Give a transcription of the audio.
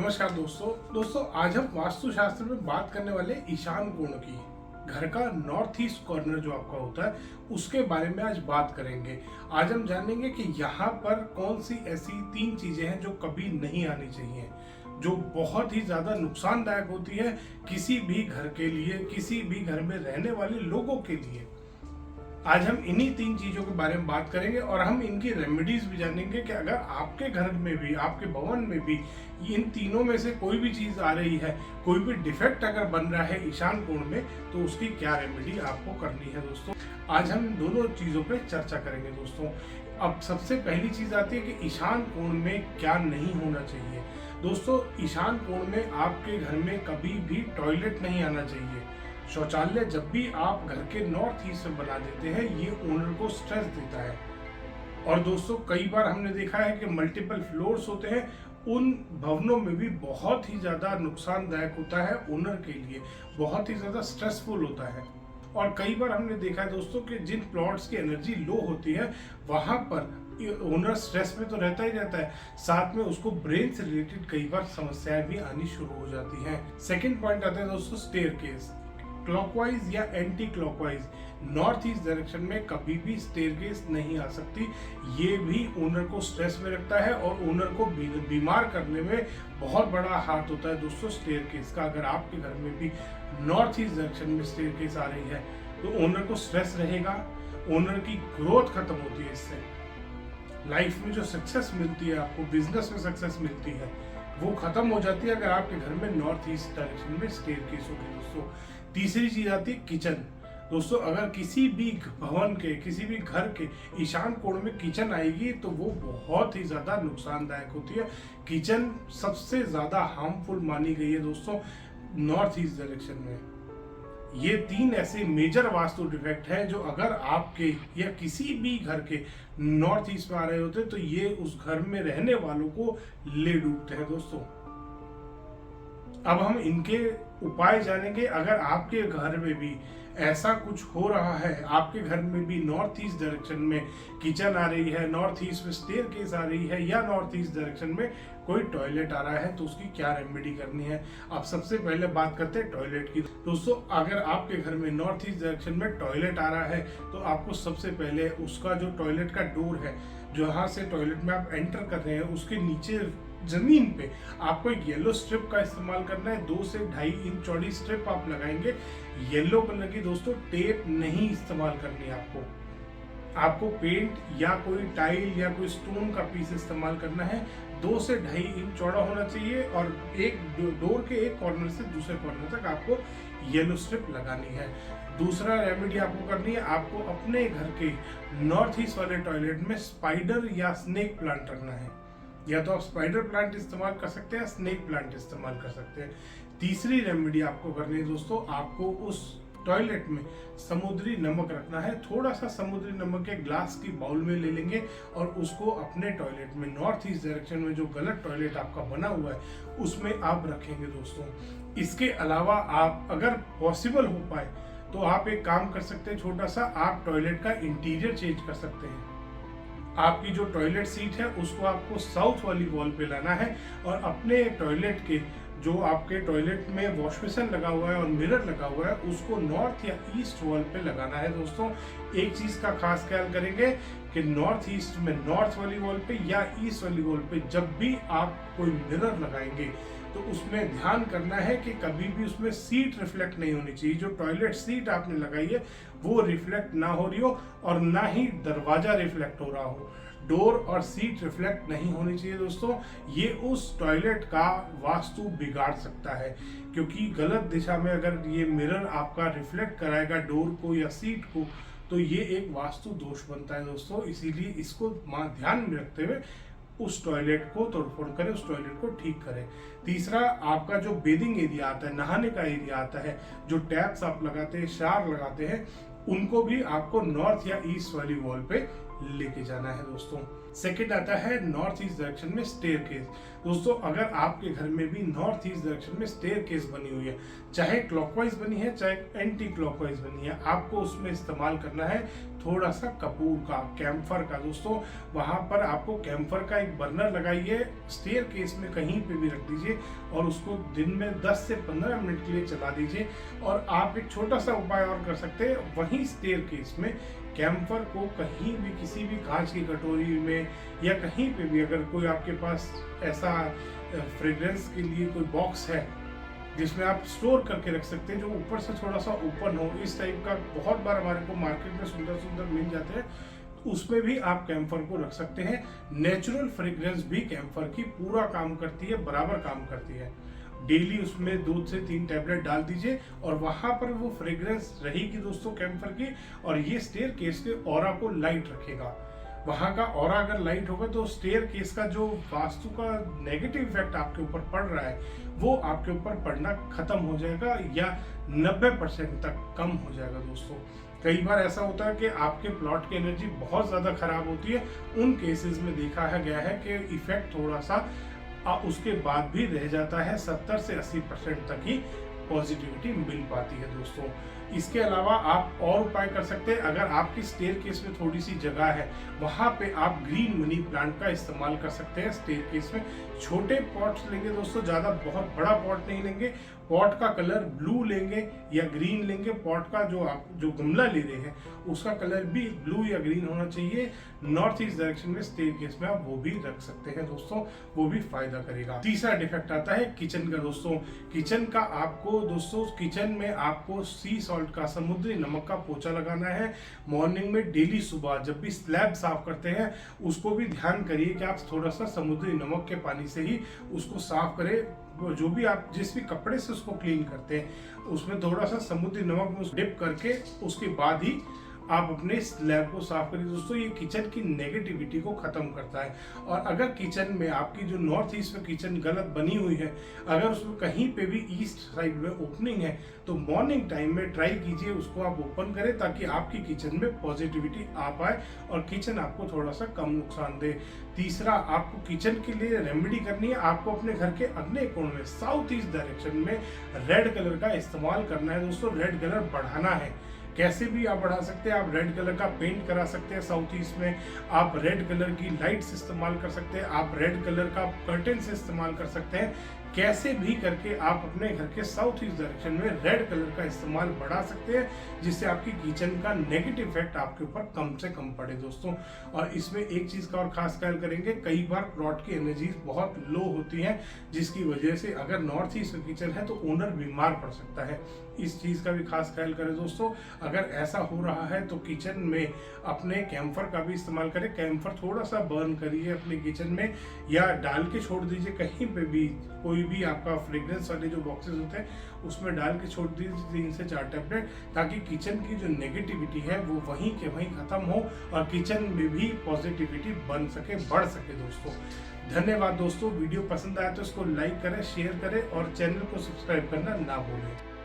नमस्कार दोस्तों आज हम वास्तुशास्त्र में बात करने वाले ईशान कोण की। घर का नॉर्थ ईस्ट कॉर्नर जो आपका होता है उसके बारे में आज बात करेंगे। आज हम जानेंगे कि यहाँ पर कौन सी ऐसी 3 चीजें हैं जो कभी नहीं आनी चाहिए, जो बहुत ही ज्यादा नुकसानदायक होती है किसी भी घर के लिए, किसी भी घर में रहने वाले लोगों के लिए। आज हम इन्हीं 3 चीजों के बारे में बात करेंगे और हम इनकी रेमेडीज भी जानेंगे कि अगर आपके घर में भी, आपके भवन में भी इन तीनों में से कोई भी चीज आ रही है, कोई भी डिफेक्ट अगर बन रहा है ईशान कोण में, तो उसकी क्या रेमेडी आपको करनी है। दोस्तों आज हम दोनों चीजों पे चर्चा करेंगे। दोस्तों अब सबसे पहली चीज आती है कि ईशान कोण में क्या नहीं होना चाहिए। दोस्तों ईशान कोण में आपके घर में कभी भी टॉयलेट नहीं आना चाहिए। शौचालय जब भी आप घर के नॉर्थ ईस्ट में बना देते हैं, ये ओनर को स्ट्रेस देता है। और दोस्तों कई बार हमने देखा है कि मल्टीपल फ्लोर्स होते हैं, उन भवनों में भी बहुत ही ज्यादा नुकसानदायक होता है ओनर के लिए, बहुत ही ज्यादा स्ट्रेसफुल होता है। और कई बार हमने देखा है दोस्तों कि जिन प्लॉट्स की एनर्जी लो होती है वहां पर ओनर स्ट्रेस में तो रहता ही रहता है, साथ में उसको ब्रेन से रिलेटेड कई बार समस्याएं भी आनी शुरू हो जाती हैं। सेकंड पॉइंट आता है दोस्तों स्टेयरकेस। क्लॉकवाइज या anti clockwise north east direction में कभी भी स्टेयरकेस नहीं आ सकती। ये भी ओनर को स्ट्रेस में रखता है और ओनर को बीमार करने में बहुत बड़ा हाथ होता है दोस्तों स्टेयरकेस का। अगर आपके घर में भी नॉर्थ ईस्ट डायरेक्शन में स्टेयरकेस आ रही है तो ओनर को स्ट्रेस रहेगा, ओनर की ग्रोथ खत्म होती है। इससे लाइफ में जो सक्सेस मिलती है, आपको बिजनेस में सक्सेस मिलती है, वो खत्म हो जाती है अगर आपके घर में नॉर्थ ईस्ट डायरेक्शन में स्टेयरकेस होगी। दोस्तों तीसरी चीज आती है किचन। दोस्तों अगर किसी भी भवन के, किसी भी घर के ईशान कोण में किचन आएगी तो वो बहुत ही ज्यादा नुकसानदायक होती है। किचन सबसे ज्यादा हार्मफुल मानी गई है दोस्तों नॉर्थ ईस्ट डायरेक्शन में। ये 3 ऐसे मेजर वास्तु डिफेक्ट हैं जो अगर आपके या किसी भी घर के नॉर्थ ईस्ट में आ रहे होते तो ये उस घर में रहने वालों को ले डूबते हैं। दोस्तों अब हम इनके उपाय जानेंगे। अगर आपके घर में भी ऐसा कुछ हो रहा है, आपके घर में भी नॉर्थ ईस्ट डायरेक्शन में किचन आ रही है, नॉर्थ ईस्ट में स्टेयरकेस आ रही है, या नॉर्थ ईस्ट डायरेक्शन में कोई टॉयलेट आ रहा है, तो उसकी क्या रेमेडी करनी है। अब सबसे पहले बात करते हैं टॉयलेट की। दोस्तों अगर आपके घर में नॉर्थ ईस्ट डायरेक्शन में टॉयलेट आ रहा है तो आपको सबसे पहले उसका जो टॉयलेट का डोर है, जहाँ से टॉयलेट में आप एंटर कर रहे हैं, उसके नीचे जमीन पे आपको एक येलो स्ट्रिप का इस्तेमाल करना है। 2 से 2.5 इंच चौड़ी स्ट्रिप आप लगाएंगे। येलो कलर की दोस्तों टेप नहीं इस्तेमाल करनी है आपको पेंट या कोई टाइल या कोई स्टोन का पीस इस्तेमाल करना है। 2 से 2.5 इंच चौड़ा होना चाहिए और एक डोर के एक कॉर्नर से दूसरे कॉर्नर तक आपको येलो स्ट्रिप लगानी है। दूसरा रेमेडी आपको करनी है, आपको अपने घर के नॉर्थ ईस्ट वाले टॉयलेट में स्पाइडर या स्नेक प्लांट रखना है। या तो आप स्पाइडर प्लांट इस्तेमाल कर सकते हैं, स्नेक प्लांट इस्तेमाल कर सकते हैं। तीसरी रेमेडी आपको करनी है दोस्तों, आपको उस टॉयलेट में समुद्री नमक रखना है। थोड़ा सा समुद्री नमक के ग्लास की बाउल में ले लेंगे और उसको अपने टॉयलेट में, नॉर्थ ईस्ट डायरेक्शन में जो गलत टॉयलेट आपका बना हुआ है उसमें आप रखेंगे। दोस्तों इसके अलावा आप अगर पॉसिबल हो पाए तो आप एक काम कर सकते हैं, छोटा सा आप टॉयलेट का इंटीरियर चेंज कर सकते हैं। आपकी जो टॉयलेट सीट है उसको आपको साउथ वाली वॉल पे लाना है और अपने टॉयलेट के, जो आपके टॉयलेट में वॉश बेसिन लगा हुआ है और मिरर लगा हुआ है, उसको नॉर्थ या ईस्ट वॉल पे लगाना है। दोस्तों एक चीज का खास ख्याल करेंगे कि नॉर्थ ईस्ट में नॉर्थ वाली वॉल पे या ईस्ट वाली वॉल पे जब भी आप कोई मिरर लगाएंगे तो उसमें ध्यान करना है कि कभी भी उसमें सीट रिफ्लेक्ट नहीं होनी चाहिए। जो टॉयलेट सीट आपने लगाई है वो रिफ्लेक्ट ना हो रही हो और ना ही दरवाजा रिफ्लेक्ट हो रहा हो। डोर और सीट रिफ्लेक्ट नहीं होनी चाहिए। दोस्तों ये उस टॉयलेट का वास्तु बिगाड़ सकता है, क्योंकि गलत दिशा में अगर ये मिरर आपका रिफ्लेक्ट कराएगा डोर को या सीट को तो ये एक वास्तु दोष बनता है। दोस्तों इसीलिए इसको ध्यान में रखते हुए उस टॉयलेट को तोड़फोड़ करें, उस टॉयलेट को ठीक करें। तीसरा आपका जो बेदिंग एरिया आता है, नहाने का एरिया आता है, जो टैप्स आप लगाते हैं, शावर लगाते हैं, उनको भी आपको नॉर्थ या ईस्ट वाली वॉल पे लेके जाना है दोस्तों। सेकंड आता है नॉर्थ ईस्ट डायरेक्शन में स्टेयरकेस। दोस्तों अगर आपके घर में भी नॉर्थ ईस्ट डायरेक्शन में स्टेयरकेस बनी हुई है, चाहे क्लॉकवाइज बनी है चाहे एंटी क्लॉकवाइज बनी है, आपको उसमें इस्तेमाल करना है थोड़ा सा कपूर का, कैम्फर का। दोस्तों वहां पर आपको कैम्फर का एक बर्नर लगाइए, स्टेयरकेस में कहीं पे भी रख दीजिए और उसको दिन में 10 से 15 मिनट के लिए चला दीजिए। और आप एक छोटा सा उपाय और कर सकते हैं, वहीं स्टेयरकेस में कैम्फर को कहीं भी किसी भी कांच की कटोरी में या कहीं पे भी, अगर कोई आपके पास ऐसा फ्रेग्रेंस के लिए कोई बॉक्स है जिसमें आप स्टोर करके रख सकते हैं, जो ऊपर से थोड़ा सा ओपन हो, इस टाइप का बहुत बार हमारे को मार्केट में सुंदर सुंदर मिल जाते हैं, उसमें भी आप कैम्फर को रख सकते हैं। नेचुरल फ्रेग्रेंस भी कैम्फर की पूरा काम करती है, बराबर काम करती है। डेली उसमें 2 से 3 टैबलेट डाल दीजिए और वहां पर वो फ्रेग्रेंस रहेगी दोस्तों कैम्फर की, और ये स्टेयरकेस के ऑरा को लाइट रखेगा। वहां का ऑरा अगर लाइट होगा तो स्टेयरकेस का जो वास्तु का नेगेटिव इफेक्ट आपके ऊपर पड़ रहा है वो आपके ऊपर पड़ना खत्म हो जाएगा या 90% तक कम हो जाएगा दोस्तों। कई बार ऐसा होता है कि आपके प्लॉट की एनर्जी बहुत ज्यादा खराब होती है, उन केसेस में देखा गया है कि इफेक्ट थोड़ा सा उसके बाद भी रह जाता है, 70 से 80% तक ही पॉजिटिविटी मिल पाती है दोस्तों। इसके अलावा आप और उपाय कर सकते हैं, अगर आपकी स्टेयरकेस में थोड़ी सी जगह है वहां पे आप ग्रीन मनी प्लांट का इस्तेमाल कर सकते हैं। स्टेयरकेस में छोटे पॉट्स लेंगे दोस्तों, ज्यादा बहुत बड़ा पॉट नहीं लेंगे, पॉट का कलर ब्लू लेंगे या ग्रीन लेंगे, पॉट का जो आप जो गमला ले रहे हैं उसका कलर भी ब्लू या ग्रीन होना चाहिए। नॉर्थ ईस्ट डायरेक्शन में स्टेयरकेस में आप वो भी रख सकते हैं दोस्तों, वो भी फायदा करेगा। तीसरा डिफेक्ट आता है किचन का दोस्तों। किचन का आपको दोस्तों, किचन में आपको सी सॉल्ट का, समुद्री नमक का पोछा लगाना है मॉर्निंग में डेली। सुबह जब भी स्लैब साफ करते हैं उसको भी ध्यान करिए कि आप थोड़ा सा समुद्री नमक के पानी से ही उसको साफ करें। जो भी आप जिस भी कपड़े से उसको क्लीन करते हैं उसमें थोड़ा सा समुद्री नमक में डिप करके उसके बाद ही आप अपने स्लैब को साफ करिए दोस्तों। ये किचन की नेगेटिविटी को खत्म करता है। और अगर किचन में आपकी जो नॉर्थ ईस्ट में किचन गलत बनी हुई है, अगर उसमें कहीं पे भी ईस्ट साइड में ओपनिंग है तो मॉर्निंग टाइम में ट्राई कीजिए उसको आप ओपन करें, ताकि आपकी किचन में पॉजिटिविटी आ पाए और किचन आपको थोड़ा सा कम नुकसान दे। तीसरा, आपको किचन के लिए रेमेडी करनी है, आपको अपने घर के अगले कोण में साउथ ईस्ट डायरेक्शन में रेड कलर का इस्तेमाल करना है दोस्तों। रेड कलर बढ़ाना है, कैसे भी आप बढ़ा सकते हैं। आप रेड कलर का पेंट करा सकते हैं साउथ ईस्ट में, आप रेड कलर की लाइट्स इस्तेमाल कर सकते हैं, आप रेड कलर का कर्टन से इस्तेमाल कर सकते हैं। कैसे भी करके आप अपने घर के साउथ ईस्ट डायरेक्शन में रेड कलर का इस्तेमाल बढ़ा सकते हैं, जिससे आपकी किचन का नेगेटिव इफेक्ट आपके ऊपर कम से कम पड़े दोस्तों। और इसमें एक चीज का और खास ख्याल करेंगे, कई बार प्लॉट की एनर्जी बहुत लो होती है, जिसकी वजह से अगर नॉर्थ ईस्ट किचन है तो ओनर बीमार पड़ सकता है। इस चीज का भी खास ख्याल करें दोस्तों। अगर ऐसा हो रहा है तो किचन में अपने कैम्फर का भी इस्तेमाल करें। कैम्फर थोड़ा सा बर्न करिए अपने किचन में या डाल के छोड़ दीजिए कहीं पे भी, कोई भी आपका फ्रेग्रेंस वाले जो बॉक्सेस होते हैं उसमें डाल के छोड़ दीजिए 3 से 4 टैबलेट, ताकि किचन की जो नेगेटिविटी है वो वहीं के वहीं खत्म हो और किचन में भी पॉजिटिविटी बन सके, बढ़ सके दोस्तों। धन्यवाद दोस्तों। वीडियो पसंद आया तो इसको लाइक करें, शेयर करें और चैनल को सब्सक्राइब करना ना भूलें।